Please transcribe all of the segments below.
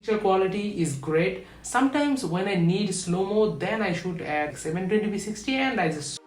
Picture quality is great. Sometimes when I need slow-mo, then I shoot at 720p 60 and I just...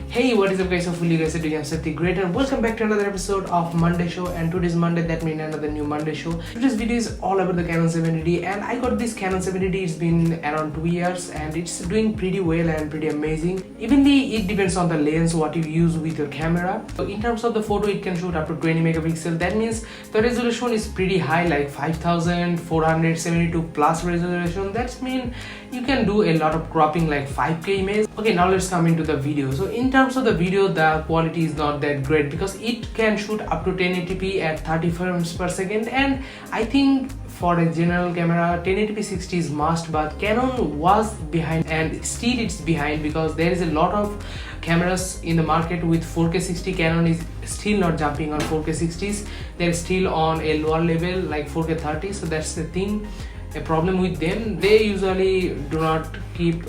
Hey, what is up guys, hopefully you guys are doing absolutely great and welcome back to another episode of Monday Show. And today's Monday, that means another new Monday Show. Today's video is all about the Canon 70D and I got this Canon 70D. It's been around 2 years and it's doing pretty well and pretty amazing. Evenly, it depends on the lens what you use with your camera. So in terms of the photo, it can shoot up to 20 megapixel. That means the resolution is pretty high, like 5472 plus resolution. That means you can do a lot of cropping, like 5K image. Okay, now let's come into the video. So in terms of the video, the quality is not that great because it can shoot up to 1080p at 30 frames per second, and I think for a general camera 1080p 60 is must, but Canon was behind and still it's behind because there is a lot of cameras in the market with 4K 60. Canon is still not jumping on 4K 60s. They're still on a lower level like 4K 30, so that's the thing. A problem with them, they usually do not keep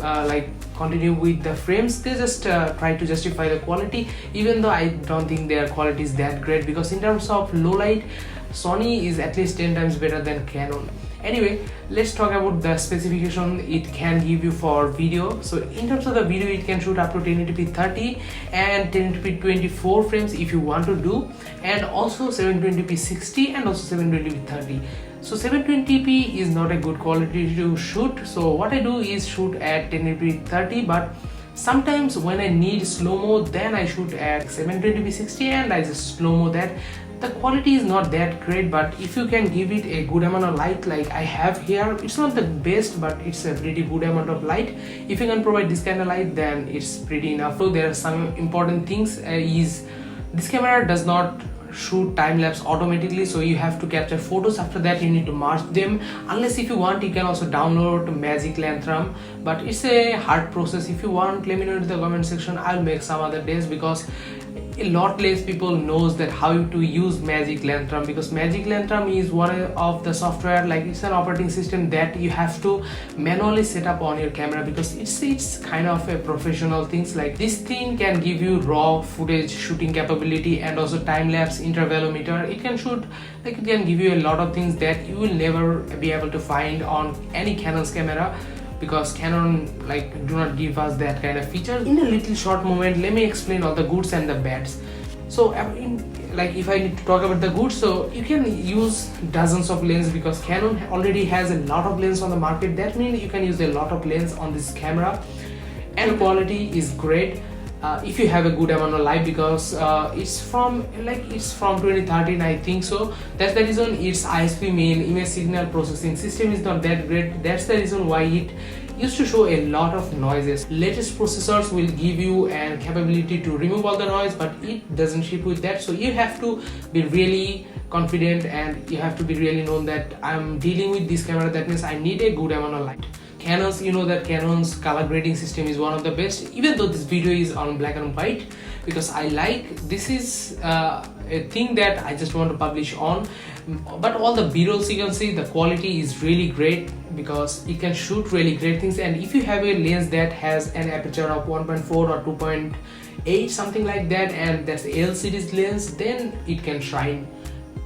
continue with the frames. They just try to justify the quality, even though I don't think their quality is that great, because in terms of low light, Sony is at least 10 times better than Canon. Anyway, let's talk about the specification it can give you for video. So in terms of the video, it can shoot up to 1080p 30 and 1080p 24 frames if you want to do, and also 720p 60 and also 720p 30. So 720p is not a good quality to shoot, so what I do is shoot at 1080p 30, but sometimes when I need slow-mo, then I shoot at 720p 60 and I just slow-mo that. The quality is not that great, but if you can give it a good amount of light like I have here, it's not the best, but it's a pretty good amount of light. If you can provide this kind of light, then it's pretty enough. So there are some important things is this camera does not shoot time-lapse automatically, so you have to capture photos. After that you need to merge them, unless if you want you can also download Magic Lantern, but it's a hard process. If you want, let me know in the comment section. I'll make some other days, because a lot less people knows that how to use Magic Lantern, because Magic Lantern is one of the software, like it's an operating system that you have to manually set up on your camera, because it's kind of a professional things. Like this thing can give you raw footage shooting capability and also time-lapse intervalometer. It can shoot, like it can give you a lot of things that you will never be able to find on any Canon's camera, because Canon do not give us that kind of feature. In a little short moment, let me explain all the goods and the bads. So if I need to talk about the goods, so you can use dozens of lenses because Canon already has a lot of lenses on the market. That means you can use a lot of lenses on this camera, and the quality is great if you have a good amount of light, because it's from 2013 I think. So that's the reason its ISP, main image signal processing system, is not that great. That's the reason why it used to show a lot of noises. Latest processors will give you a capability to remove all the noise, but it doesn't ship with that. So you have to be really confident and you have to be really known that I'm dealing with this camera. That means I need a good amount of light. Canon's, you know that Canon's color grading system is one of the best, even though this video is on black and white, because I like this is a thing that I just want to publish on. But all the b-rolls you can see, the quality is really great because it can shoot really great things. And if you have a lens that has an aperture of 1.4 or 2.8 something like that, and that's L series lens, then it can shine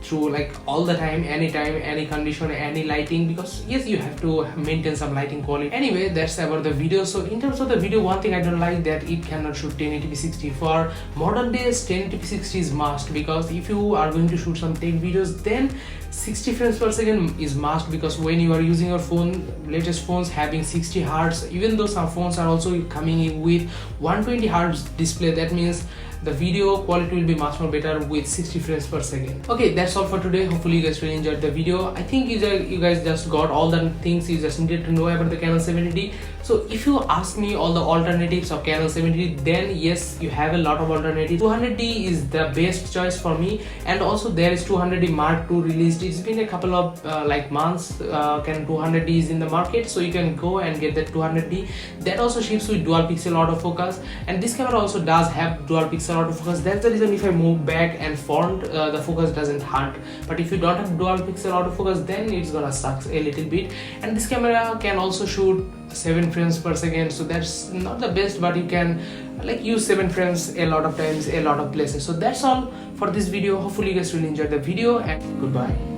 through all the time, anytime, any condition, any lighting, because yes, you have to maintain some lighting quality. Anyway, that's about the video. So in terms of the video, one thing I don't like that it cannot shoot 1080p 60. For modern days, 1080p 60 is must, because if you are going to shoot some tech videos, then 60 frames per second is must, because when you are using your phone, latest phones having 60 Hz, even though some phones are also coming in with 120 Hz display, that means the video quality will be much more better with 60 frames per second. Okay, that's all for today. Hopefully you guys really enjoyed the video. I think you guys just got all the things you just needed to know about the Canon 70D. So if you ask me all the alternatives of Canon 70D, then yes, you have a lot of alternatives. 200D is the best choice for me, and also there is 200D Mark II released. It's been a couple of months. Canon 200D is in the market, so you can go and get that 200D. That also ships with dual pixel autofocus, and this camera also does have dual pixel autofocus. That's the reason if I move back and front, the focus doesn't hunt. But if you don't have dual pixel autofocus, then it's gonna suck a little bit. And this camera can also shoot 7 frames per second, so that's not the best, but you can use 7 frames a lot of times, a lot of places. So that's all for this video. Hopefully you guys really enjoyed the video, and goodbye.